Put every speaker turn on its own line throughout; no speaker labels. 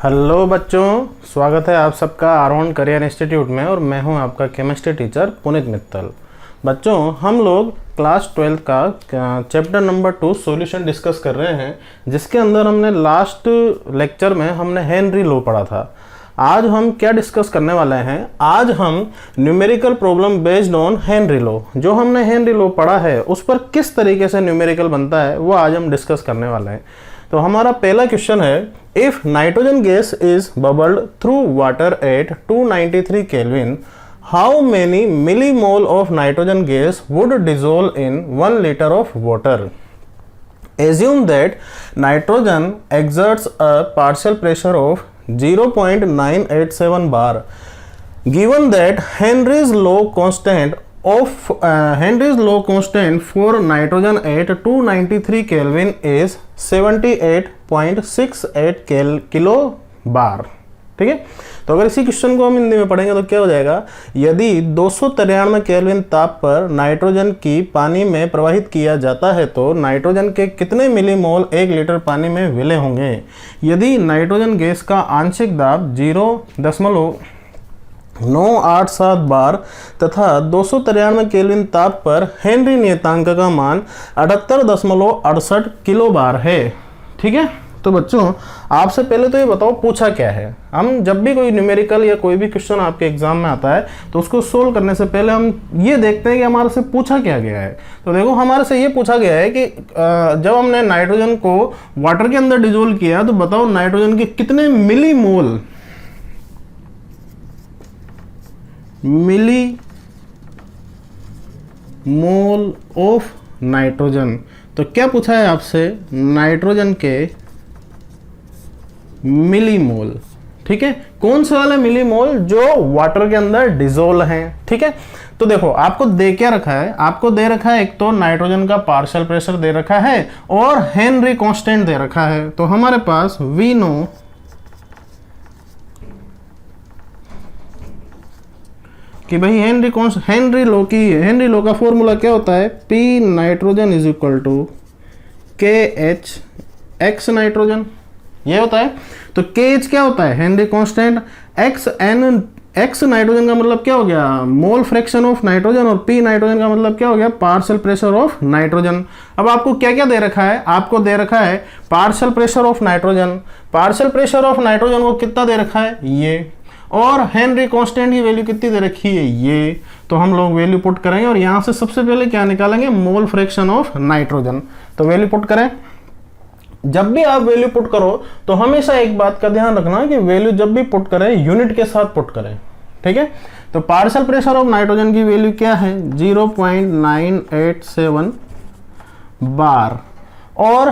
Hello बच्चों, स्वागत है आप सबका आरोहण करियर इंस्टीट्यूट में। और मैं हूं आपका केमिस्ट्री टीचर पुनीत मित्तल। बच्चों, हम लोग क्लास 12 का चैप्टर नंबर 2 सॉल्यूशन डिस्कस कर रहे हैं, जिसके अंदर हमने लास्ट लेक्चर में हमने हेनरी लॉ पढ़ा था। आज हम क्या डिस्कस करने वाले हैं? आज हम numerical problem based on Henry law, जो हमने हेनरी लॉ पढ़ा है उस पर किस तरीके से न्यूमेरिकल बनता है वो आज हम डिस्कस करने वाले हैं। तो हमारा पहला क्वेश्चन है, if nitrogen gas is bubbled through water at 293 kelvin, how many millimole of nitrogen gas would dissolve in 1 liter of water? Assume that nitrogen exerts a partial pressure of 0.987 bar. Given that Henry's law constant for nitrogen at 293 Kelvin is 78.68 kilo बार। ठीक है, तो अगर इसी question को हम हिंदी में पढ़ेंगे तो क्या हो जाएगा, यदि 293 केल्विन ताप पर नाइट्रोजन की पानी में प्रवाहित किया जाता है तो नाइट्रोजन के कितने मिलीमोल 1 लीटर पानी में विलय होंगे? यदि नाइट्रोजन गैस का आंशिक दाब 0.987 बार तथा 293 केल्विन ताप पर हेनरी नियतांक का मान 78.68 किलो बार है। ठीक है, तो बच्चों आपसे पहले तो ये बताओ पूछा क्या है। हम जब भी कोई न्यूमेरिकल या कोई भी क्वेश्चन आपके एग्जाम में आता है तो उसको सोल्व करने से पहले हम ये देखते हैं कि हमारे से पूछा क्या गया है। तो देखो, हमारे से ये पूछा गया है कि जब हमने नाइट्रोजन को वाटर के अंदर डिसॉल्व किया तो बताओ नाइट्रोजन के कितने मिलीमोल ऑफ नाइट्रोजन। तो क्या पूछा है आपसे? नाइट्रोजन के मिलीमोल। ठीक है, कौन से वाले मिलीमोल? जो वाटर के अंदर डिसॉल्व हैं। ठीक है, तो देखो आपको दे क्या रखा है, आपको दे रखा है एक तो नाइट्रोजन का पार्शियल प्रेशर दे रखा है और हेनरी कांस्टेंट दे रखा है। तो हमारे पास वी नो कि भाई हेनरी लॉ का फॉर्मूला क्या होता है? P nitrogen is equal to K H X nitrogen, ये होता है। तो के एच क्या होता है? Henry constant. एक्स नाइट्रोजन का मतलब क्या हो गया? मोल फ्रैक्शन ऑफ नाइट्रोजन। और पी नाइट्रोजन का मतलब क्या हो गया? Partial pressure of nitrogen. अब आपको क्या क्या दे रखा है? आपको दे रखा है partial pressure of nitrogen. Partial pressure of nitrogen को कितना दे रखा है? ये। और हेनरी कांस्टेंट की वैल्यू कितनी दे रखी है? ये। तो हम लोग वैल्यू पुट करेंगे और यहां से सबसे पहले क्या निकालेंगे? मोल फ्रैक्शन ऑफ नाइट्रोजन। तो वैल्यू पुट करें। जब भी आप वैल्यू पुट करो तो हमेशा एक बात का ध्यान रखना कि वैल्यू जब भी पुट करें यूनिट के साथ पुट करें। ठीक है, तो पार्शियल प्रेशर ऑफ नाइट्रोजन की वैल्यू क्या है? 0.987 बार। और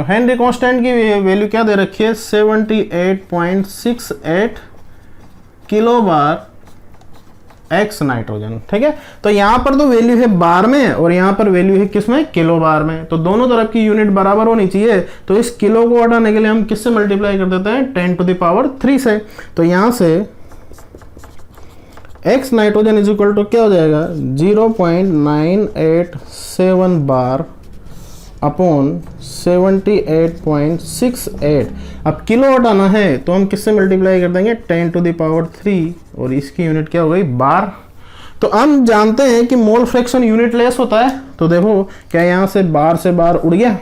हेनरी कांस्टेंट की वैल्यू क्या दे रखी है? 78.68 किलो बार एक्स नाइट्रोजन। ठीक है, तो यहां पर तो वैल्यू है बार में और यहां पर वैल्यू है किसमें? किलो बार में। तो दोनों तरफ की यूनिट बराबर होनी चाहिए। तो इस किलो को हटाने के लिए हम किससे मल्टीप्लाई कर देते हैं? 10⁻³ से। तो यहां से X nitrogen is equal to क्या हो जाएगा? 0.987 बार अपॉन 78.68। अब किलो हटाना है तो हम किससे मल्टीप्लाई कर देंगे? 10⁻³ और इसकी यूनिट क्या हो गई? बार। तो हम जानते हैं कि मोल फ्रैक्शन यूनिट लेस होता है। तो देखो क्या यहाँ से बार उड़ गया?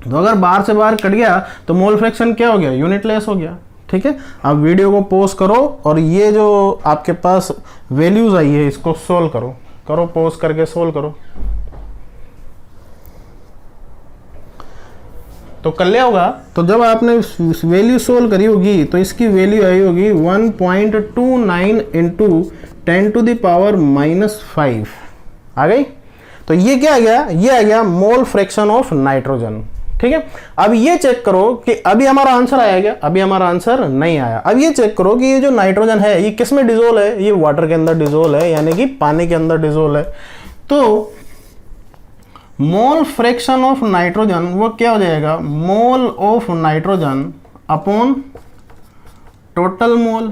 तो अगर बार से बार कट गया तो मोल फ्रैक्शन क्या हो गया? यूनिट लेस हो गया। ठीक है, अब वीडियो को पॉज करो और ये जो आपके पास वैल्यूज आई है इसको सोल्व करो पॉज करके सोल्व करो। तो कर लिया होगा। तो जब आपने वैल्यू सोल्व करी होगी तो इसकी वैल्यू आई होगी 1.29 इंटू 10⁻⁻5 आ गई। तो ये क्या आ गया? ये आ गया मोल फ्रैक्शन ऑफ नाइट्रोजन। ठीक है, अब ये चेक करो कि अभी हमारा आंसर आया क्या? अभी हमारा आंसर नहीं आया। अब ये चेक करो कि ये जो नाइट्रोजन है ये किस में डिसॉल्व है? ये वाटर के अंदर डिसॉल्व है, यानी कि पानी के अंदर डिसॉल्व है। तो मोल फ्रैक्शन ऑफ नाइट्रोजन वो क्या हो जाएगा? Mole of nitrogen upon total mole.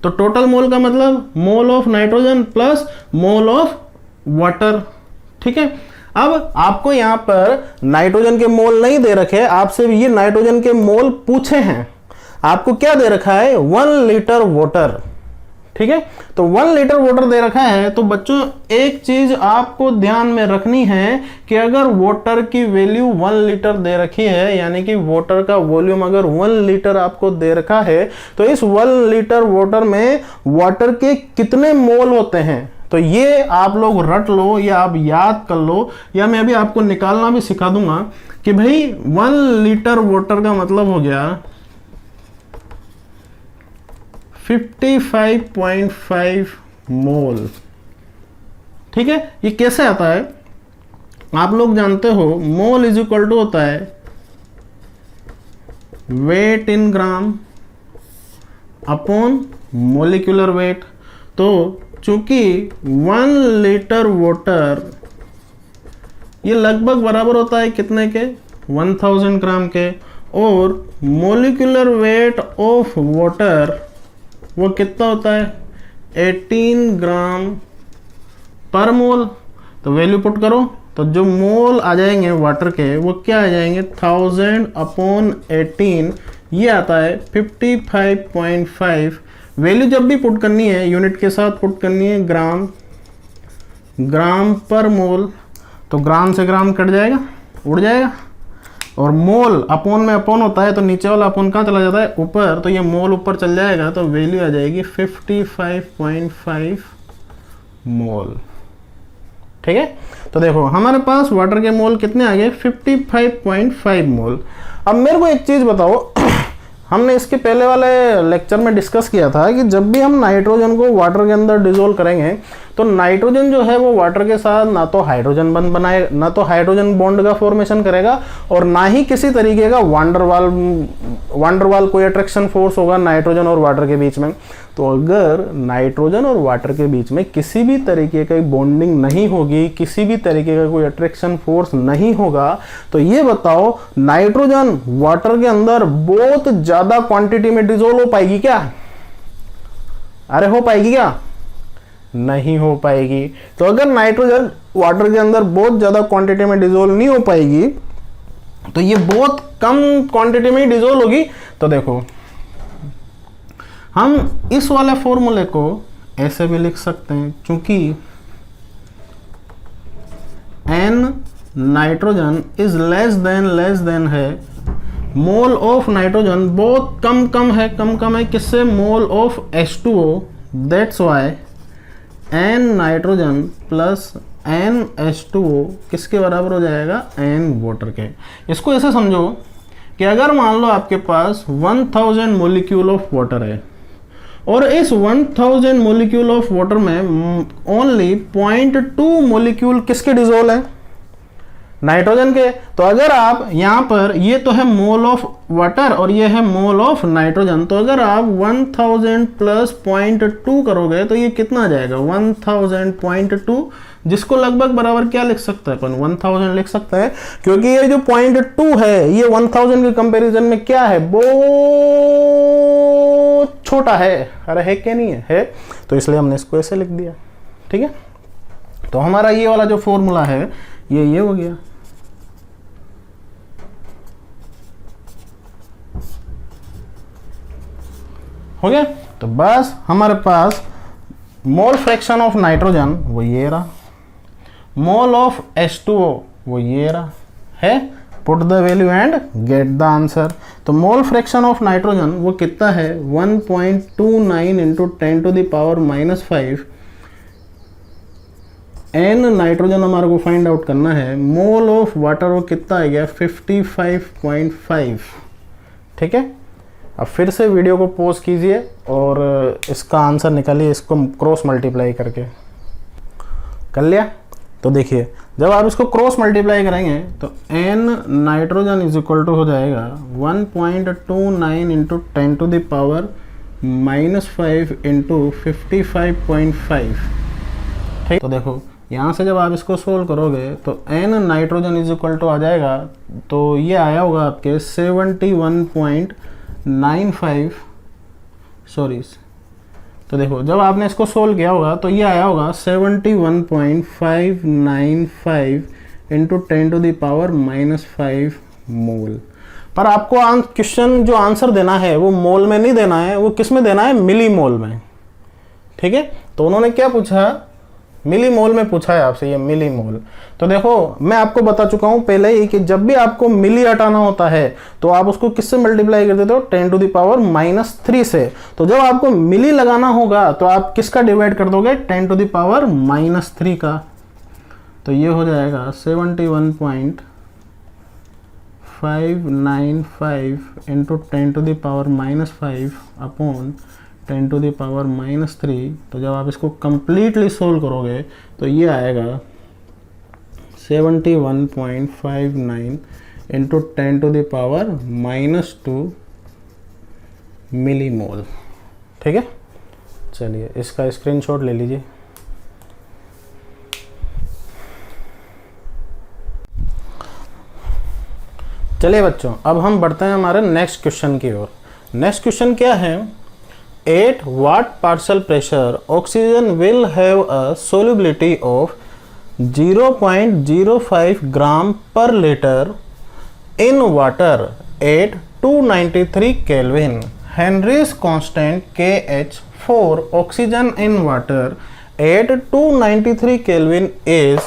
तो टोटल मोल का मतलब mole of nitrogen plus mole of water. ठीक है, अब आपको यहाँ पर नाइट्रोजन के मोल नहीं दे रखे, आपसे ये नाइट्रोजन के मोल पूछे हैं। आपको क्या दे रखा है? 1 लीटर वाटर, ठीक है। तो 1 लीटर वाटर दे रखा है। तो बच्चों एक चीज आपको ध्यान में रखनी है कि अगर वाटर की वैल्यू 1 लीटर दे रखी है, यानी कि वाटर का वॉल्यूम अगर 1 लीटर आपको दे रखा है, तो इस 1 लीटर वाटर में वाटर के कितने मोल होते हैं, तो ये आप लोग रट लो या आप याद कर लो, या मैं अभी आपको निकालना भी सिखा दूंगा कि भाई 1 लीटर वाटर का मतलब हो गया 55.5 मोल, ठीक है। ये कैसे आता है? आप लोग जानते हो मोल इज इक्वल टू होता है वेट इन ग्राम अपॉन मोलिकुलर वेट। तो चूंकि 1 लीटर वाटर ये लगभग बराबर होता है कितने के? 1000 ग्राम के, और मोलिकुलर वेट ऑफ वाटर वो कितना होता है? 18 ग्राम पर मोल। तो वैल्यू पुट करो तो जो मोल आ जाएंगे वाटर के वो क्या आ जाएंगे? 1000 अपॉन 18, ये आता है 55.5। वैल्यू जब भी पुट करनी है यूनिट के साथ पुट करनी है ग्राम पर मोल। तो ग्राम से ग्राम कट जाएगा, उड़ जाएगा, और मोल अपोन में अपोन होता है तो नीचे वाला अपोन कहाँ चला जाता है? ऊपर। तो ये मोल ऊपर चल जाएगा तो वैल्यू आ जाएगी 55.5 मोल, ठीक है। तो देखो हमारे पास वाटर के मोल कितने आ गए? 55.5 मोल। अब मेरे को एक चीज बताओ, हमने इसके पहले वाले लेक्चर में डिस्कस किया था कि जब भी हम नाइट्रोजन को वाटर के अंदर डिसोल्व करेंगे तो नाइट्रोजन जो है वो वाटर के साथ ना तो हाइड्रोजन बंध बनाए, ना तो हाइड्रोजन बॉन्ड का फॉर्मेशन करेगा, और ना ही किसी तरीके का वांडरवाल कोई अट्रैक्शन फोर्स होगा नाइट्रोजन और वाटर के बीच में। तो अगर नाइट्रोजन और वाटर के बीच में किसी भी तरीके की बॉन्डिंग नहीं होगी, किसी भी तरीके का कोई अट्रैक्शन फोर्स नहीं होगा, तो ये बताओ नाइट्रोजन वाटर के अंदर बहुत ज्यादा क्वांटिटी में डिसोल्व हो पाएगी क्या? अरे हो पाएगी क्या? नहीं हो पाएगी। तो अगर नाइट्रोजन वाटर के अंदर बहुत ज्यादा क्वांटिटी में डिसोल्व नहीं हो पाएगी तो ये बहुत कम क्वांटिटी में ही डिसोल्व होगी। तो देखो हम इस वाले फॉर्मूले को ऐसे भी लिख सकते हैं, चूंकि n nitrogen is less than है, मोल ऑफ नाइट्रोजन बहुत कम है किससे? Mole of H2O। That's why n nitrogen plus n H2O किसके बराबर हो जाएगा? n वाटर के। इसको ऐसे समझो कि अगर मान लो आपके पास 1000 मोलिक्यूल ऑफ वाटर है और इस 1000 मोलिक्यूल ऑफ वाटर में ओनली 0.2 मोलिक्यूल किसके डिसोल्व है? नाइट्रोजन के। तो अगर आप यहाँ पर, ये तो है मोल ऑफ वाटर और ये है मोल ऑफ नाइट्रोजन, तो अगर आप 1000 प्लस 0.2 करोगे तो ये कितना आ जाएगा? 1000.2, जिसको लगभग बराबर क्या लिख सकता है अपन? 1000 लिख सकता है, क्योंकि ये जो 0.2 है ये 1000 के कंपैरिजन में क्या है? बहुत छोटा है। अरे है क्या? नहीं है, तो इसलिए हमने इसको ऐसे लिख दिया, ठीक है। तो हमारा ये वाला जो फॉर्मूला है ये हो गया। हो गया। तो बस हमारे पास मोल फ्रैक्शन ऑफ नाइट्रोजन वो ये रहा, मोल ऑफ H2O वो ये रहा है। Put the value and get the answer. तो मोल फ्रैक्शन ऑफ नाइट्रोजन वो कितना है? 1.29 into 10 to the power -5। n nitrogen हमारे को फाइंड आउट करना है। मोल ऑफ वाटर वो कितना आ गया? 55.5, ठीक है। अब फिर से वीडियो को पॉज कीजिए और इसका आंसर निकालिए, इसको क्रॉस मल्टीप्लाई करके। कर लिया? तो देखिए जब आप इसको क्रॉस मल्टीप्लाई करेंगे तो n nitrogen is equal to हो जाएगा 1.29 into 10 to the power -5 into 55.5, ठीक। तो देखो यहाँ से जब आप इसको सोल्व करोगे तो n nitrogen is equal to आ जाएगा, तो ये आया होगा आपके 71.95, सॉरी। तो देखो जब आपने इसको सोल्व किया होगा तो ये आया होगा 71.595 इंटू 10⁻⁻5 मोल। पर आपको क्वेश्चन जो आंसर देना है वो मोल में नहीं देना है, वो किस में देना है, मिली मोल में। ठीक है, तो उन्होंने क्या पूछा, मिली मोल में पूछा है आपसे, ये मिली मोल। तो देखो मैं आपको बता चुका हूं पहले ही कि जब भी आपको मिली हटाना होता है तो आप उसको किससे मल्टीप्लाई कर देते हो, 10⁻³ से। तो जब आपको मिली लगाना होगा तो आप किसका डिवाइड कर दोगे, 10⁻³ का। तो ये हो जाएगा 71.595 इंटू 10⁻⁻5 अपॉन 10⁻⁻3। तो जब आप इसको कंप्लीटली सोल्व करोगे तो ये आएगा 71.59 इंटू 10⁻⁻2 मिली मोल। ठीक है, चलिए इसका स्क्रीनशॉट ले लीजिए। चलिए बच्चों, अब हम बढ़ते हैं हमारे नेक्स्ट क्वेश्चन की ओर। नेक्स्ट क्वेश्चन क्या है, 8 watt partial pressure oxygen will have a solubility of 0.05 gram per liter in water at 293 Kelvin. Henry's constant KH for oxygen in water at 293 Kelvin is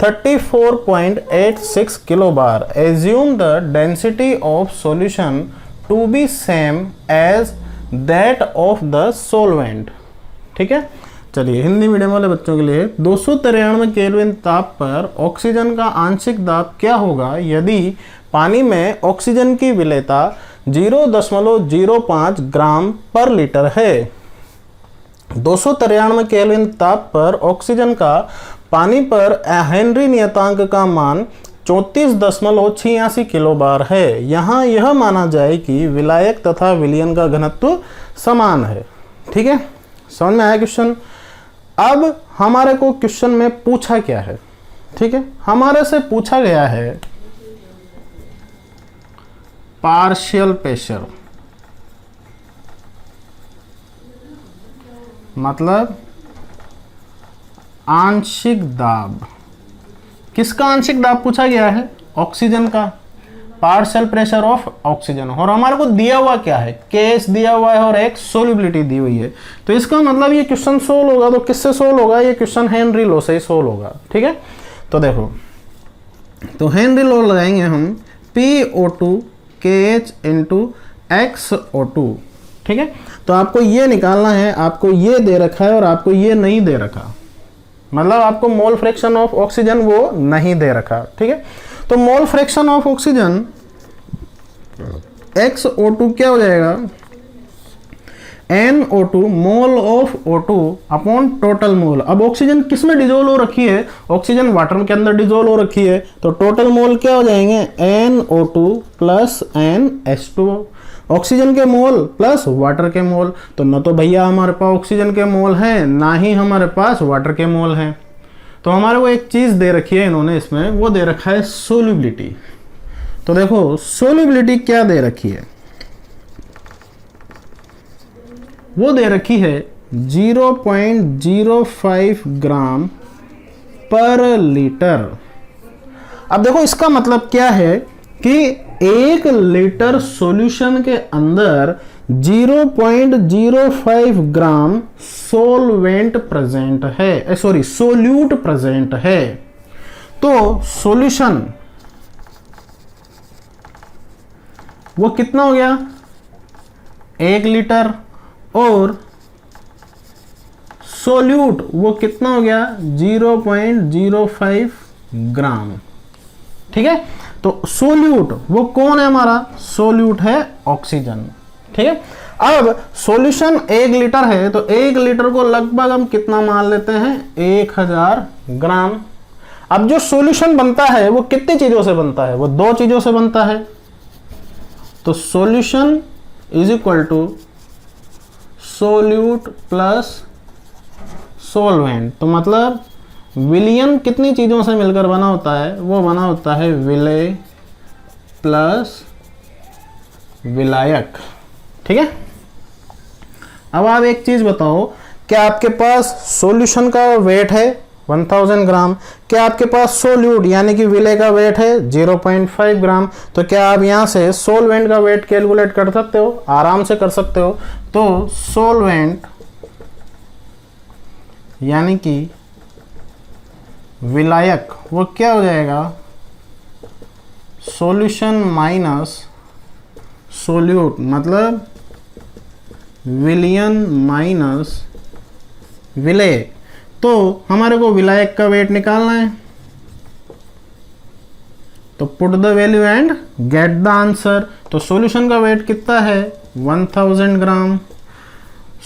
34.86 kilobar. Assume the density of solution to be same as that of the solvent. ठीक है, चलिए Hindi medium वाले बच्चों के लिए 293 kelvin ताप पर oxygen का आंशिक दाब क्या होगा यदि पानी में ऑक्सीजन की विलेयता 0.05 ग्राम पर लीटर है। 293 केल्विन ताप पर ऑक्सीजन का पानी पर हेनरी नियतांक का मान 34.86 किलोबार है। यहाँ यह माना जाए कि विलायक तथा विलयन का घनत्व समान है। ठीक है, समझ में आया क्वेश्चन। अब हमारे को क्वेश्चन में पूछा क्या है, ठीक है, हमारे से पूछा गया है पार्शियल प्रेशर, मतलब आंशिक दाब। किसका आंशिक दाब पूछा गया है, ऑक्सीजन का, पार्शियल प्रेशर ऑफ ऑक्सीजन। और हमारे को दिया हुआ क्या है, केस दिया हुआ है और एक सोल्युबिलिटी दी हुई है। तो इसका मतलब ये क्वेश्चन सोल्व होगा तो किससे सोल्व होगा, ये क्वेश्चन हेनरी लॉ से ही सोल्व होगा। ठीक है, तो देखो, तो हेनरी लॉ लगाएंगे हम PO2 KH इंटू XO2। ठीक है, तो आपको ये निकालना है, आपको ये दे रखा है और आपको ये नहीं दे रखा, मतलब आपको मोल फ्रैक्शन ऑफ ऑक्सीजन वो नहीं दे रखा। ठीक है, तो mole fraction of oxygen XO2 क्या हो जाएगा, NO2 mole of O2 upon total mole. अब ऑक्सीजन किस में डिजोल्व हो रखी है, ऑक्सीजन वाटर के अंदर डिजोल्व हो रखी है, तो टोटल मोल क्या हो जाएंगे, NO2 प्लस NH2। ऑक्सीजन के मोल प्लस वाटर के मोल, तो न तो भैया हमारे पास ऑक्सीजन के मोल हैं ना ही हमारे पास वाटर के मोल हैं। तो हमारे को एक चीज दे रखी है इन्होंने इसमें, वो दे रखा है सोल्युबिलिटी। तो देखो सोल्युबिलिटी क्या दे रखी है, वो दे रखी है 0.05 ग्राम पर लीटर। अब देखो इसका मतलब क्या है कि 1 लीटर सॉल्यूशन के अंदर 0.05 ग्राम सोलवेंट प्रेजेंट है, सॉरी सोल्यूट प्रेजेंट है। तो सॉल्यूशन वो कितना हो गया, 1 लीटर, और सोल्यूट वो कितना हो गया, 0.05 ग्राम। ठीक है, तो सोल्यूट वो कौन है, हमारा सोल्यूट है ऑक्सीजन। ठीक है, अब सॉल्यूशन 1 लीटर है तो 1 लीटर को लगभग हम कितना मान लेते हैं, 1000 ग्राम। अब जो सॉल्यूशन बनता है वो कितनी चीजों से बनता है, वो 2 चीजों से बनता है। तो solution is equal to solute plus solvent. तो मतलब विलयन कितनी चीजों से मिलकर बना होता है, वो बना होता है विलय प्लस विलायक। ठीक है, अब आप एक चीज बताओ, क्या आपके पास सॉल्यूशन का वेट है, 1000 ग्राम। क्या आपके पास सोल्यूट यानी कि विलय का वेट है 0.5 ग्राम। तो क्या आप यहाँ से सोलवेंट का वेट कैलकुलेट कर सकते हो? आराम से कर सकते हो। तो सोलवेंट यानी कि विलायक वो क्या हो जाएगा? सॉल्यूशन माइनस सोल्यूट, मतलब विलयन माइनस विलय। तो हमारे को विलायक का वेट निकालना है, तो put the value and get the answer. तो सॉल्यूशन का वेट कितना है? 1000 ग्राम।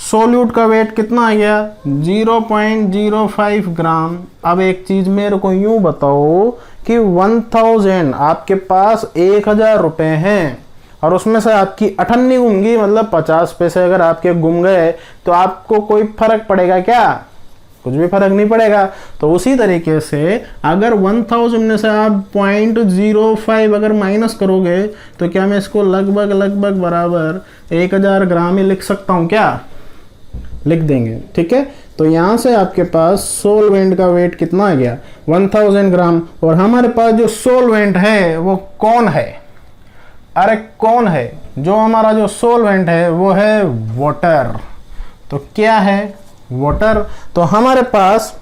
सोल्यूट का वेट कितना आ गया? 0.05 ग्राम। अब एक चीज मेरे को यूं बताओ कि 1000 आपके पास 1000 रुपए हैं और उसमें से आपकी 98 गुम गई, मतलब 50 पैसे अगर आपके गुम गए तो आपको कोई फर्क पड़ेगा क्या? कुछ भी फर्क नहीं पड़ेगा। तो उसी तरीके से अगर 1000 में से आप 0.05 अगर माइनस करोगे तो क्या मैं इसको लगभग बराबर 1000 ग्राम ही लिख सकता हूं क्या? लिख देंगे, ठीक है। तो यहां से आपके पास सोलवेंट का वेट कितना आ गया? 1000 ग्राम। और हमारे पास जो सोलवेंट है वो कौन है? अरे कौन है? जो हमारा जो सोलवेंट है वो है वाटर। तो क्या है? वाटर। तो हमारे पास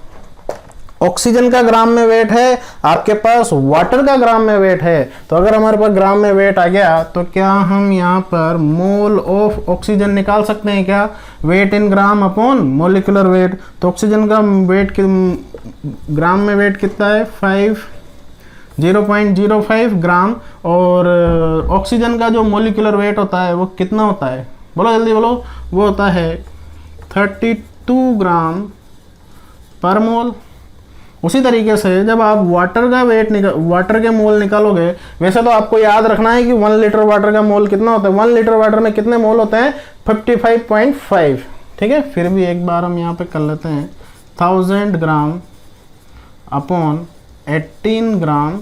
ऑक्सीजन का ग्राम में वेट है, आपके पास वाटर का ग्राम में वेट है। तो अगर हमारे पास ग्राम में वेट आ गया तो क्या हम यहाँ पर मोल ऑफ ऑक्सीजन निकाल सकते हैं क्या? वेट इन ग्राम अपॉन मोलिकुलर वेट। तो ऑक्सीजन का वेट ग्राम में वेट कितना है? 0.05 ग्राम। और ऑक्सीजन का जो मोलिकुलर वेट होता है वो कितना होता है? बोलो जल्दी बोलो। वो होता है 32 ग्राम पर मोल। उसी तरीके से जब आप वाटर का वेट वाटर के मोल निकालोगे, वैसे तो आपको याद रखना है कि 1 लीटर वाटर का मोल कितना होता है। 1 लीटर वाटर में कितने मोल होते हैं? 55.5, ठीक है। फिर भी एक बार हम यहाँ पे कर लेते हैं 1000 ग्राम अपॉन 18 ग्राम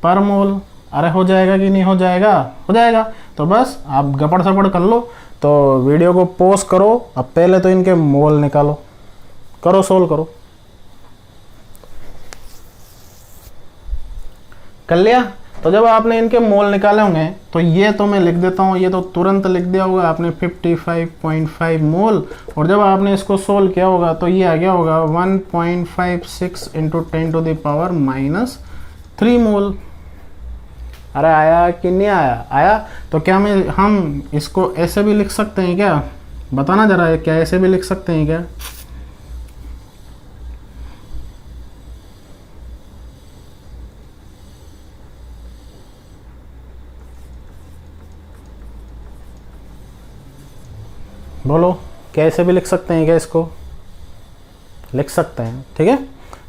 पर मोल। अरे हो जाएगा कि नहीं हो जाएगा? हो जाएगा। तो बस आप गपड़ सपड़ कर लो। तो वीडियो को पॉज करो, अब पहले तो इनके मोल निकालो, करो सोल्व करो। कर लिया? तो जब आपने इनके मोल निकाले होंगे तो ये तो मैं लिख देता हूँ, ये तो तुरंत लिख दिया होगा आपने 55.5 मोल। और जब आपने इसको सोल्व किया होगा तो ये आ गया होगा 1.56 इंटू 10⁻³ मोल। अरे आया कि नहीं आया? आया। तो क्या हम इसको ऐसे भी लिख सकते हैं क्या? बताना जरा, क्या ऐसे भी लिख सकते हैं क्या? बोलो, कैसे भी लिख सकते हैं क्या? इसको लिख सकते हैं, ठीक है।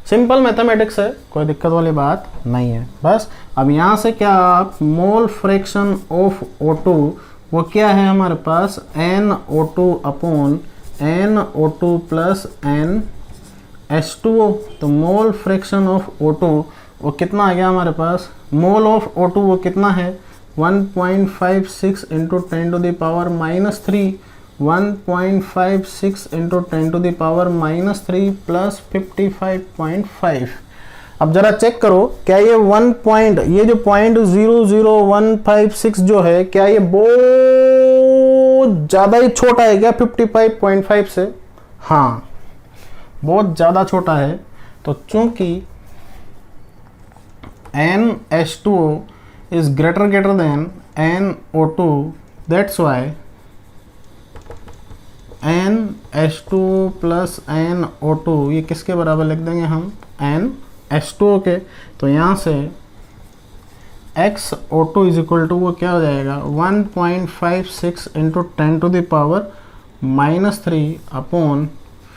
सिंपल मैथमेटिक्स है, कोई दिक्कत वाली बात नहीं है। बस अब यहाँ से क्या आप मोल फ्रैक्शन ऑफ O2 वो क्या है हमारे पास? NO2 upon NO2 plus NH2O। तो मोल फ्रैक्शन ऑफ O2 वो कितना आ गया हमारे पास? मोल ऑफ O2 वो कितना है? 1.56 इंटू 10⁻³ 1.56 इंटू 10⁻³ प्लस 55.5। अब जरा चेक करो, क्या ये ये जो 0.00156 जो है, क्या ये बहुत ज़्यादा ही छोटा है क्या 55.5 से? हाँ, बहुत ज़्यादा छोटा है। तो चूंकि NH2O is greater than NO2, that's why NH2O plus NO2 ये किसके बराबर लिख देंगे हम? NH2O के। तो यहाँ से XO2 इज इक्वल टू वो क्या हो जाएगा? 1.56 इंटू 10⁻³ अपॉन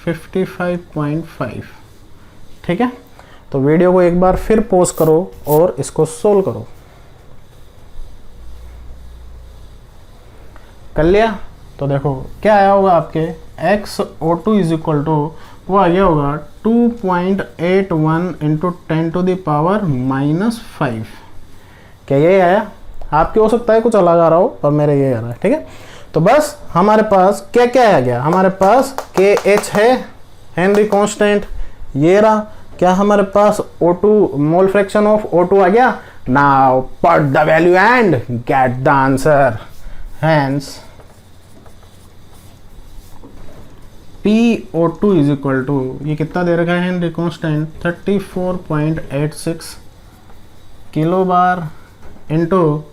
55.5, ठीक है। तो वीडियो को एक बार फिर पॉज करो और इसको सोल्व करो। कर लिया? तो देखो क्या आया होगा आपके? XO2 इज इक्वल टू वो आ गया होगा 2.81 इंटू 10⁻⁻5। क्या ये आया? आपके हो सकता है कुछ अलग आ रहा हो, पर मेरे ये आ रहा है, ठीक है। तो बस हमारे पास क्या क्या आ गया? हमारे पास KH है, हेनरी कांस्टेंट, ये रहा, क्या हमारे पास O2 mole fraction of O2 आ गया। Now put the value and get the answer. Hence PO2 is equal to, ये कितना दे रखा है Henry constant 34.86 kilo bar into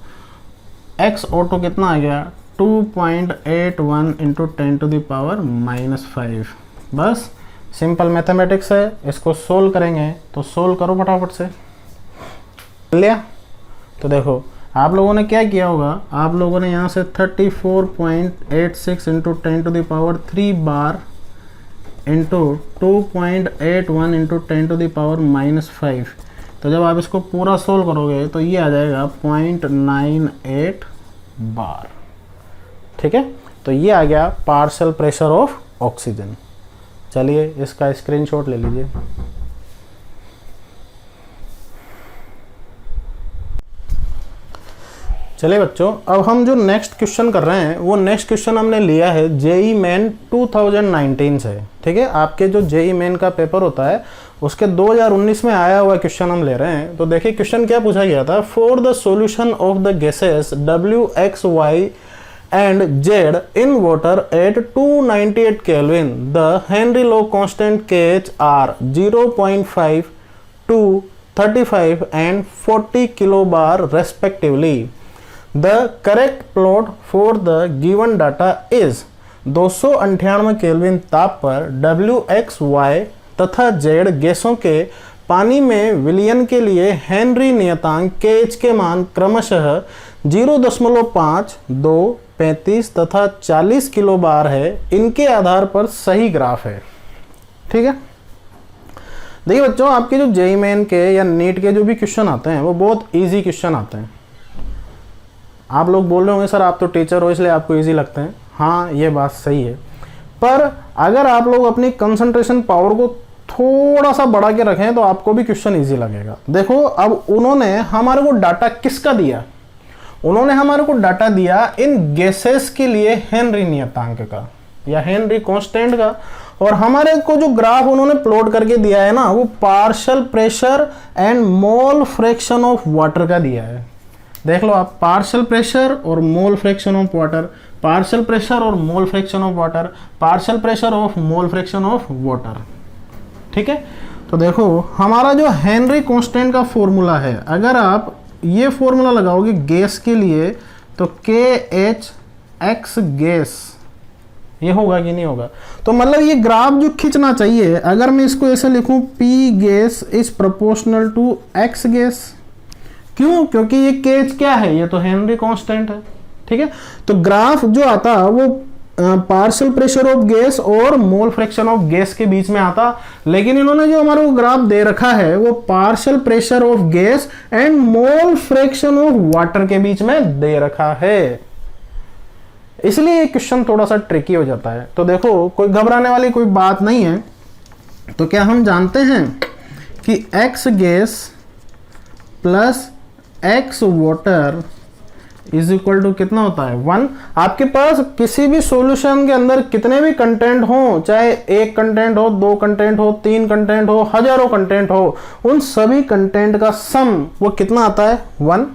XO2 कितना आ गया 2.81 इंटू 10⁻⁻⁵। बस सिंपल मैथमेटिक्स है, इसको सोल्व करेंगे तो सोल्व करो फटाफट से। लिया, तो देखो आप लोगों ने क्या किया होगा, आप लोगों ने यहाँ से 34.86 इंटू 10⁻³ बार इंटू 2.81 इंटू 10⁻⁻⁵। तो जब आप इसको पूरा सोल्व करोगे तो ये आ जाएगा 0.98 बार। ठीक है, तो ये आ गया पार्शियल प्रेशर ऑफ ऑक्सीजन। चलिए इसका स्क्रीनशॉट ले लीजिए। चलिए बच्चों, अब हम जो नेक्स्ट क्वेश्चन कर रहे हैं वो नेक्स्ट क्वेश्चन हमने लिया है जेई मेन 2019 से। ठीक है, आपके जो जेई मेन का पेपर होता है उसके 2019 में आया हुआ क्वेश्चन हम ले रहे हैं। तो देखिए क्वेश्चन क्या पूछा गया था, for the solution of the gases W, X, Y and Z in water at 298 Kelvin, the Henry law constant KH are 0.5, 2, 35 and 40 kilobar respectively. The correct plot for the given data is 298 kelvin ताप पर W, X, Y तथा Z गैसों के पानी में विलयन के लिए हेनरी नियतांक KH के मान क्रमशः 0.5, 2, 35 तथा 40 किलो बार है। इनके आधार पर सही ग्राफ है। ठीक है, देखिए बच्चों, आपके जो जेईई मेन के या नीट के जो भी क्वेश्चन आते हैं वो बहुत इजी क्वेश्चन आते हैं। आप लोग बोल रहे होंगे सर आप तो टीचर हो इसलिए आपको इजी लगते हैं। हाँ, ये बात सही है, पर अगर आप लोग अपनी कंसंट्रेशन पावर को थोड़ा सा बढ़ा के रखें तो आपको भी क्वेश्चन इजी लगेगा। देखो, अब उन्होंने हमारे को डाटा किसका दिया, उन्होंने हमारे को डाटा दिया इन गैसेस के लिए हेनरी नियतांक का या हेनरी कांस्टेंट का, और हमारे को जो ग्राफ उन्होंने प्लॉट करके दिया है ना वो partial pressure and mole fraction of water का दिया है। देख लो आप, पार्शियल प्रेशर और mole fraction of water, partial pressure और mole fraction of water, partial pressure of mole fraction of water. ठीक है, तो देखो हमारा जो हेनरी कांस्टेंट का फॉर्मूला है, अगर आप ये फॉर्मूला लगाओगे गैस के लिए तो KH X गैस, ये होगा कि नहीं होगा। तो मतलब ये ग्राफ जो खींचना चाहिए, अगर मैं इसको ऐसे लिखूं P gas is proportional to X gas, क्यों, क्योंकि ये KH क्या है, ये तो हेनरी कांस्टेंट है। ठीक है, तो ग्राफ जो आता वो पार्शियल प्रेशर ऑफ गैस और मोल फ्रैक्शन ऑफ गैस के बीच में आता, लेकिन इन्होंने जो हमारे को ग्राफ दे रखा है वो partial pressure of gas and mole fraction of water के बीच में दे रखा है, इसलिए ये क्वेश्चन थोड़ा सा ट्रिकी हो जाता है। तो देखो, कोई घबराने वाली कोई बात नहीं है। तो क्या हम जानते हैं कि X gas plus X water is equal to कितना होता है 1। आपके पास किसी भी सॉल्यूशन के अंदर कितने भी कंटेंट हो, चाहे एक कंटेंट हो, 2 कंटेंट हो, 3 कंटेंट हो, हजारों कंटेंट हो, उन सभी कंटेंट का सम वो कितना आता है 1।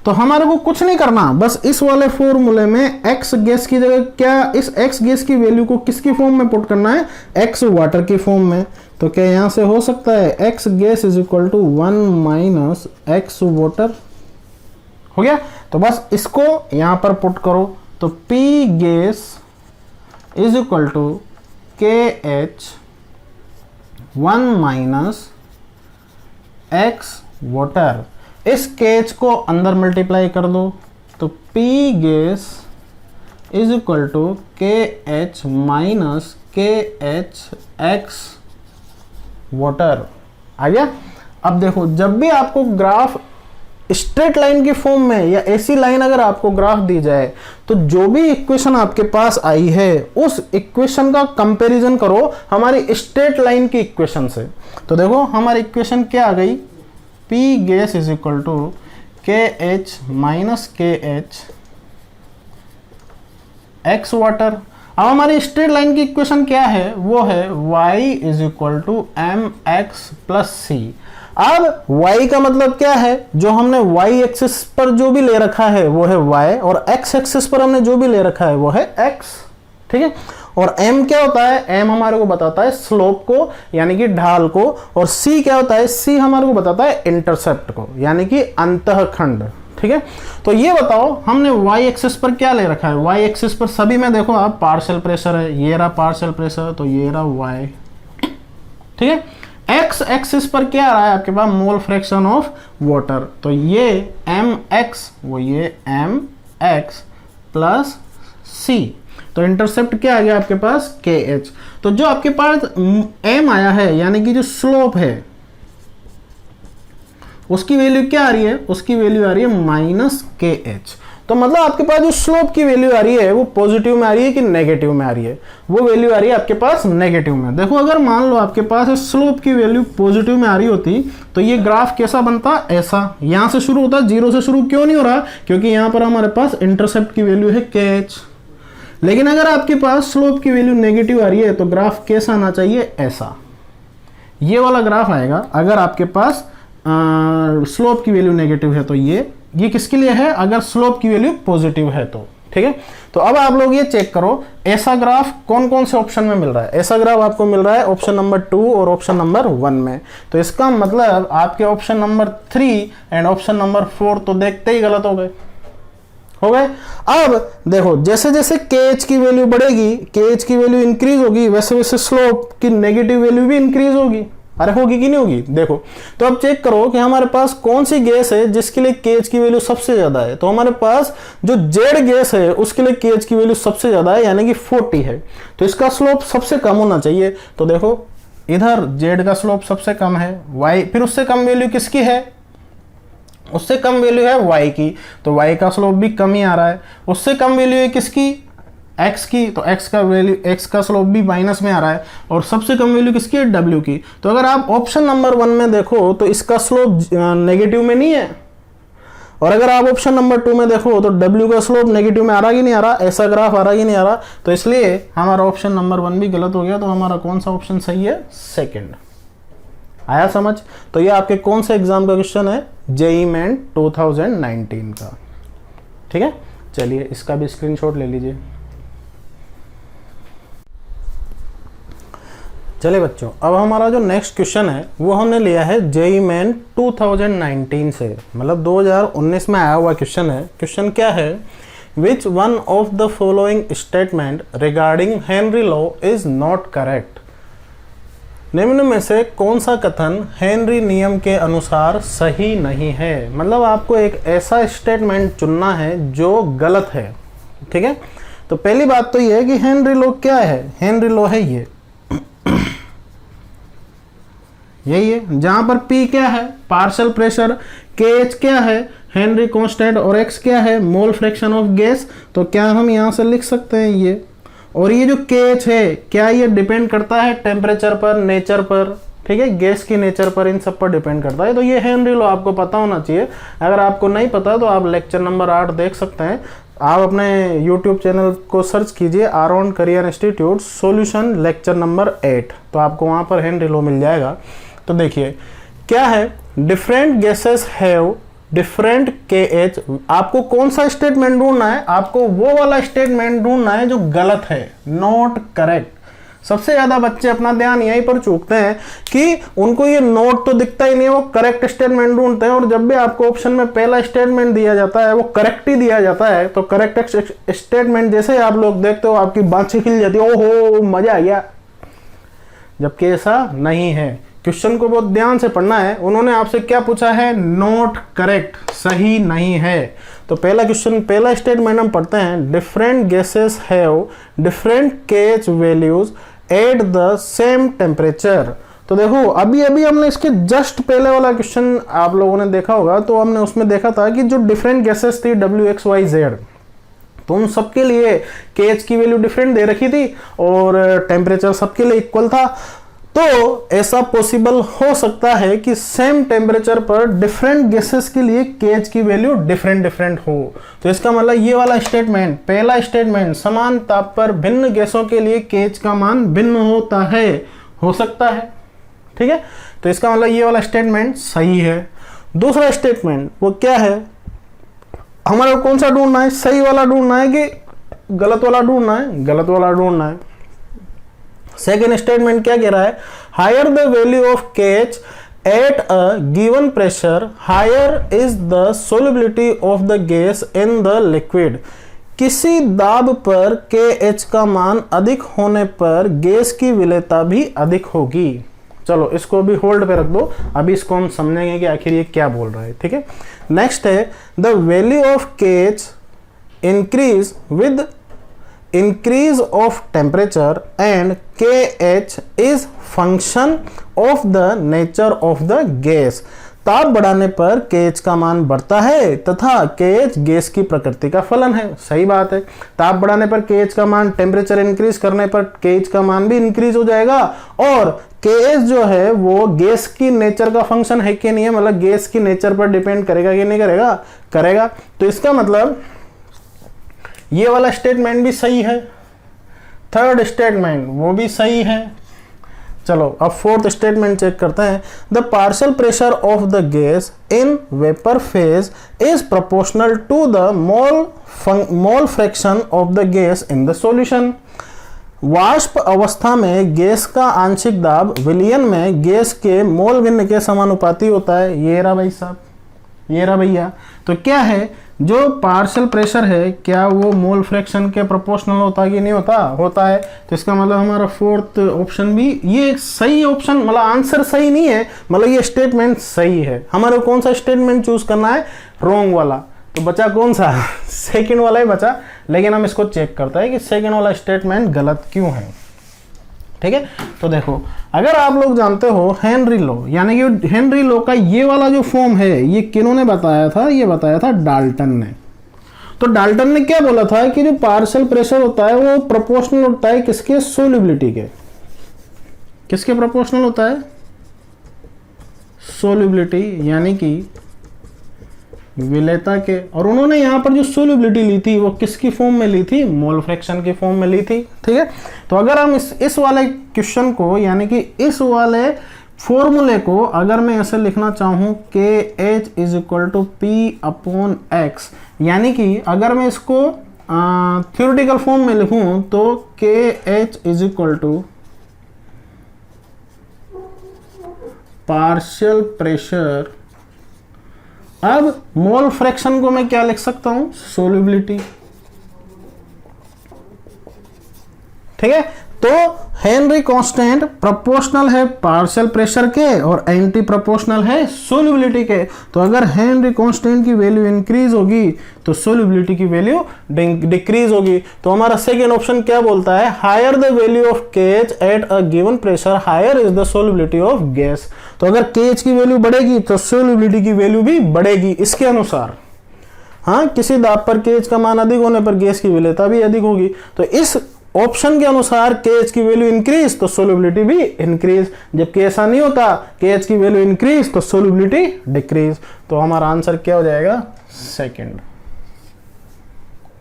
तो हमारे को कुछ नहीं करना, बस इस वाले फॉर्मूले में X गैस की जगह क्या, इस X गैस की वैल्यू को किसकी फॉर्म में पुट करना है, X वाटर की फॉर्म में। तो क्या यहां से हो सकता है X gas is equal to 1 minus X water, हो गया। तो बस इसको यहां पर पुट करो, तो P gas is equal to KH 1 minus X water. इस KH को अंदर मल्टीप्लाई कर दो, तो P gas is equal to KH minus KH X water आ गया। अब देखो, जब भी आपको ग्राफ स्ट्रेट लाइन की फॉर्म में या ऐसी लाइन अगर आपको ग्राफ दी जाए तो जो भी इक्वेशन आपके पास आई है उस इक्वेशन का कंपैरिजन करो हमारी स्ट्रेट लाइन की इक्वेशन से। तो देखो हमारी इक्वेशन क्या आ गई, P gas is equal to KH minus KH X water. अब हमारी स्ट्रेट लाइन की इक्वेशन क्या है, वो है y is equal to M X plus C. अब y का मतलब क्या है, जो हमने y एक्सिस पर जो भी ले रखा है वो है y, और x एक्सिस पर हमने जो भी ले रखा है वो है x, ठीक है। और m क्या होता है, m हमारे को बताता है स्लोप को यानी कि ढाल को, और c क्या होता है, c हमारे को बताता है इंटरसेप्ट को यानी कि अंतःखंड, ठीक है। तो ये बताओ हमने y एक्सिस पर क्या ले रखा है, y एक्सिस पर सभी में देखो आप पार्शियल प्रेशर है, ये रहा पार्शियल प्रेशर, तो ये रहा y, ठीक है। x एक्सिस पर क्या आ रहा है आपके पास, मोल फ्रैक्शन ऑफ वाटर, तो ये mx वो ये mx प्लस c, तो इंटरसेप्ट क्या आ गया आपके पास kh। तो जो आपके पास m आया है यानी कि जो स्लोप है उसकी वैल्यू क्या आ रही है, उसकी वैल्यू आ रही है माइनस kh। तो मतलब आपके पास जो स्लोप की वैल्यू आ रही है वो पॉजिटिव में आ रही है कि नेगेटिव में आ रही है, वो वैल्यू आ रही है आपके पास नेगेटिव में। देखो अगर मान लो आपके पास स्लोप की वैल्यू पॉजिटिव में आ रही होती तो ये ग्राफ कैसा बनता, ऐसा, यहां से शुरू होता, जीरो से शुरू क्यों नहीं हो रहा, क्योंकि यहां पर हमारे पास इंटरसेप्ट की वैल्यू है kh। लेकिन अगर आपके पास स्लोप की वैल्यू नेगेटिव आ रही है तो ग्राफ कैसा आना चाहिए, ऐसा, ये वाला ग्राफ आएगा। अगर आपके पास स्लोप की वैल्यू नेगेटिव है तो ये किसके लिए है, अगर स्लोप की वैल्यू पॉजिटिव है तो, ठीक है। तो अब आप लोग ये चेक करो ऐसा ग्राफ कौन कौन से ऑप्शन में मिल रहा है। ऐसा ग्राफ आपको मिल रहा है ऑप्शन नंबर 2 और ऑप्शन नंबर 1 में, तो इसका मतलब आपके option number 3 and option number 4 तो देखते ही गलत हो गए। अब देखो जैसे जैसे kh की वैल्यू बढ़ेगी, kh की वैल्यू इंक्रीज होगी, वैसे वैसे स्लोप की नेगेटिव वैल्यू भी इंक्रीज होगी। अरे होगी कि नहीं होगी, देखो। तो अब चेक करो कि हमारे पास कौन सी गैस है जिसके लिए kh की वैल्यू सबसे ज्यादा है। तो हमारे पास जो जेड गैस है उसके लिए kh की वैल्यू सबसे ज्यादा है यानी कि 40 है, तो इसका स्लोप सबसे कम होना चाहिए। तो देखो इधर जेड का स्लोप सबसे कम है, y फिर उससे कम वैल्यू किसकी है, उससे कम वैल्यू है y की, तो y का स्लोप भी कम ही आ रहा है। उससे कम वैल्यू है किसकी, x की, तो x का स्लोप भी माइनस में आ रहा है। और सबसे कम वैल्यू किसकी है, w की। तो अगर आप ऑप्शन नंबर 1 में देखो तो इसका स्लोप नेगेटिव में नहीं है, और अगर आप ऑप्शन नंबर 2 में देखो तो w का स्लोप नेगेटिव में आ रहा कि नहीं आ रहा, ऐसा ग्राफ आ रहा कि नहीं आ रहा। तो इसलिए हमारा ऑप्शन नंबर 1 भी गलत हो गया। तो हमारा कौन सा ऑप्शन सही है, सेकेंड। आया समझ। तो ये आपके कौन से एग्जाम का क्वेश्चन है, जेईई मेन 2019 का, ठीक है। चलिए इसका भी स्क्रीनशॉट ले लीजिए। चलिए बच्चों, अब हमारा जो नेक्स्ट क्वेश्चन है वो हमने लिया है जेईई मेन 2019 से, मतलब 2019 में आया हुआ क्वेश्चन है। क्वेश्चन क्या है, which one of the following statement regarding Henry law is not correct. निम्न में से कौन सा कथन हेनरी नियम के अनुसार सही नहीं है। मतलब आपको एक ऐसा स्टेटमेंट चुनना है जो गलत है, ठीक है। तो पहली बात तो ये है कि हेनरी लॉ क्या है, हेनरी लॉ है ये, यही है, जहां पर P क्या है, पार्शियल प्रेशर, KH क्या है, हेनरी कांस्टेंट, और X क्या है, मोल फ्रैक्शन ऑफ गैस। तो क्या हम यहां से लिख सकते हैं ये, और ये जो KH है क्या ये डिपेंड करता है टेम्परेचर पर, नेचर पर, ठीक है, गैस की नेचर पर, इन सब पर डिपेंड करता है। तो ये हेनरी लॉ आपको पता होना चाहिए। अगर आपको नहीं पता तो आप लेक्चर नंबर 8 देख सकते हैं। आप अपने YouTube चैनल को सर्च कीजिए Aaron career institute solution lecture number 8, तो आपको वहां पर हेनरी लॉ मिल जाएगा। तो देखिए क्या है, different gases have different KH। आपको कौन सा स्टेटमेंट ढूंढना है, आपको वो वाला स्टेटमेंट ढूंढना है जो गलत है, नॉट करेक्ट। सबसे ज्यादा बच्चे अपना ध्यान यहीं पर चूकते हैं कि उनको ये नोट तो दिखता ही नहीं है, वो करेक्ट स्टेटमेंट ढूंढते हैं। और जब भी आपको ऑप्शन में पहला स्टेटमेंट दिया जाता है वो करेक्ट ही दिया जाता है, तो करेक्ट स्टेटमेंट जैसे आप लोग देखते हो आपकी बाँछें खिल जाती है, ओहो मजा आ गया, जबकि ऐसा नहीं है। क्वेश्चन को बहुत ध्यान से पढ़ना है। उन्होंने आपसे क्या पूछा है, नॉट करेक्ट, सही नहीं है। तो पहला क्वेश्चन, पहला स्टेटमेंट हम पढ़ते हैं, different gases have different KH values at the same temperature. तो देखो अभी अभी हमने इसके जस्ट पहले वाला क्वेश्चन आप लोगों ने देखा होगा, तो हमने उसमें देखा था कि जो डिफरेंट गैसेस थी WXYZ, तो उन सबके लिए KH की वैल्यू डिफरेंट दे रखी थी और टेम्परेचर सबके लिए इक्वल था। तो ऐसा पॉसिबल हो सकता है कि सेम टेम्परेचर पर डिफरेंट गैसेस के लिए केएच की वैल्यू डिफरेंट डिफरेंट हो। तो इसका मतलब ये वाला स्टेटमेंट, पहला स्टेटमेंट, समान ताप पर भिन्न गैसों के लिए केएच का मान भिन्न होता है, हो सकता है, ठीक है। तो इसका मतलब ये वाला स्टेटमेंट सही है। दूसरा स्टेटमेंट वो क्या है, हमारे कौन सा ढूंढना है, सही वाला ढूंढना है कि गलत वाला ढूंढना है, गलत वाला ढूंढना है। सेकेंड स्टेटमेंट क्या कह रहा है, higher the value of KH at a given pressure higher is the solubility of the gas in the liquid. किसी दाब पर केएच का मान अधिक होने पर गैस की विलेयता भी अधिक होगी। चलो इसको भी होल्ड पे रख दो, अभी इसको हम समझेंगे कि आखिर ये क्या बोल रहा है, ठीक है। नेक्स्ट है the value of KH increase with increase of temperature and KH is function of the nature of the gas। ताप बढ़ाने पर KH का मान बढ़ता है तथा KH गैस की प्रकृति का फलन है। सही बात है, ताप बढ़ाने पर KH का मान, टेम्परेचर इंक्रीज करने पर KH का मान भी इंक्रीज हो जाएगा और KH जो है वो गैस की नेचर का फंक्शन है कि नहीं है, मतलब गैस की नेचर पर डिपेंड करेगा कि नहीं करेगा, करेगा। तो इसका मतलब ये वाला स्टेटमेंट भी सही है, थर्ड स्टेटमेंट वो भी सही है। चलो अब फोर्थ स्टेटमेंट चेक करते हैं। The partial pressure of the gas in vapour phase is proportional to the mole fraction of the gas in the solution. वाष्प अवस्था में गैस का आंशिक दाब विलयन में गैस के मोल भिन्न के समानुपाती होता है। ये रहा भाई साहब, ये रहा भैया। तो क्या है, जो पार्शियल प्रेशर है क्या वो मोल फ्रैक्शन के प्रोपोर्शनल होता है कि नहीं होता, होता है। तो इसका मतलब हमारा फोर्थ ऑप्शन भी ये सही ऑप्शन, मतलब आंसर सही नहीं है, मतलब ये स्टेटमेंट सही है। हमारे कौन सा स्टेटमेंट चूज करना है, रॉन्ग वाला। तो बचा कौन सा, सेकंड वाला ही बचा। लेकिन हम इसको चेक करते हैं कि सेकंड वाला स्टेटमेंट गलत क्यों है, ठीक है। तो देखो, अगर आप लोग जानते हो हेनरी लॉ, यानी कि हेनरी लॉ का ये वाला जो फॉर्म है ये किन्होंने बताया था, ये बताया था डाल्टन ने। तो डाल्टन ने क्या बोला था कि जो पार्शियल प्रेशर होता है वो प्रोपोर्शनल होता है किसके, सोल्युबिलिटी के। किसके प्रोपोर्शनल होता है, सोल्युबिलिटी यानी कि विलेयता के। और उन्होंने यहाँ पर जो सोल्युबिलिटी ली थी वो किसकी फॉर्म में ली थी, मोल फ्रैक्शन की फॉर्म में ली थी, ठीक है। तो अगर हम इस वाले क्वेश्चन को, यानी कि इस वाले फॉर्मूले को अगर मैं ऐसे लिखना चाहूँ KH is equal to P/X, यानी कि अगर मैं इसको थ्योरेटिकल फॉर्म में लिखूं तो KH is equal to partial pressure. अब मोल फ्रैक्शन को मैं क्या लिख सकता हूं, सोल्युबिलिटी, ठीक है। तो हेनरी कांस्टेंट प्रोपोर्शनल है पार्शियल प्रेशर के और एंटी प्रोपोर्शनल है सोल्युबिलिटी के। तो अगर हेनरी कांस्टेंट की वैल्यू इंक्रीज होगी तो सोल्युबिलिटी की वैल्यू डिक्रीज होगी। तो हमारा सेकेंड ऑप्शन क्या बोलता है, higher the value of KH at a given pressure higher is the solubility of gas. तो अगर KH की वैल्यू बढ़ेगी तो सोल्युबिलिटी की वैल्यू भी बढ़ेगी इसके अनुसार। हाँ, किसी दाब पर KH का मान अधिक होने पर गैस की विलेयता भी अधिक होगी। तो इस ऑप्शन के अनुसार KH की वैल्यू इंक्रीज तो सोल्युबिलिटी भी इंक्रीज, जबकि ऐसा नहीं होता, KH की वैल्यू इंक्रीज तो सोल्युबिलिटी डिक्रीज। तो हमारा आंसर क्या हो जाएगा, सेकंड,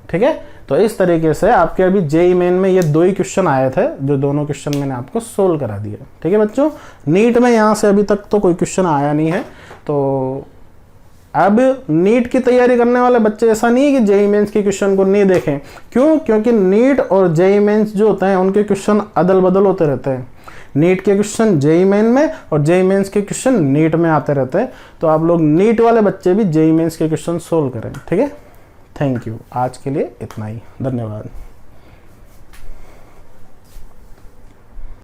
ठीक है। तो इस तरीके से आपके अभी जेईई मेन में ये दो ही क्वेश्चन आए थे, जो दोनों क्वेश्चन मैंने आपको सोल्व करा दिया, ठीक है बच्चों। नीट में यहाँ से अभी तक तो कोई क्वेश्चन आया नहीं है। तो अब नीट की तैयारी करने वाले बच्चे, ऐसा नहीं है कि जेईई मेंस के क्वेश्चन को नहीं देखें। क्यों, क्योंकि नीट और जेईई मेंस जो होते हैं उनके क्वेश्चन अदल बदल होते रहते हैं। नीट के क्वेश्चन जेईई मेन में और जेईई मेंस के क्वेश्चन नीट में आते रहते हैं। तो आप लोग नीट वाले बच्चे भी जेईई मेंस के क्वेश्चन सोल्व करें, ठीक है। थैंक यू, आज के लिए इतना ही, धन्यवाद।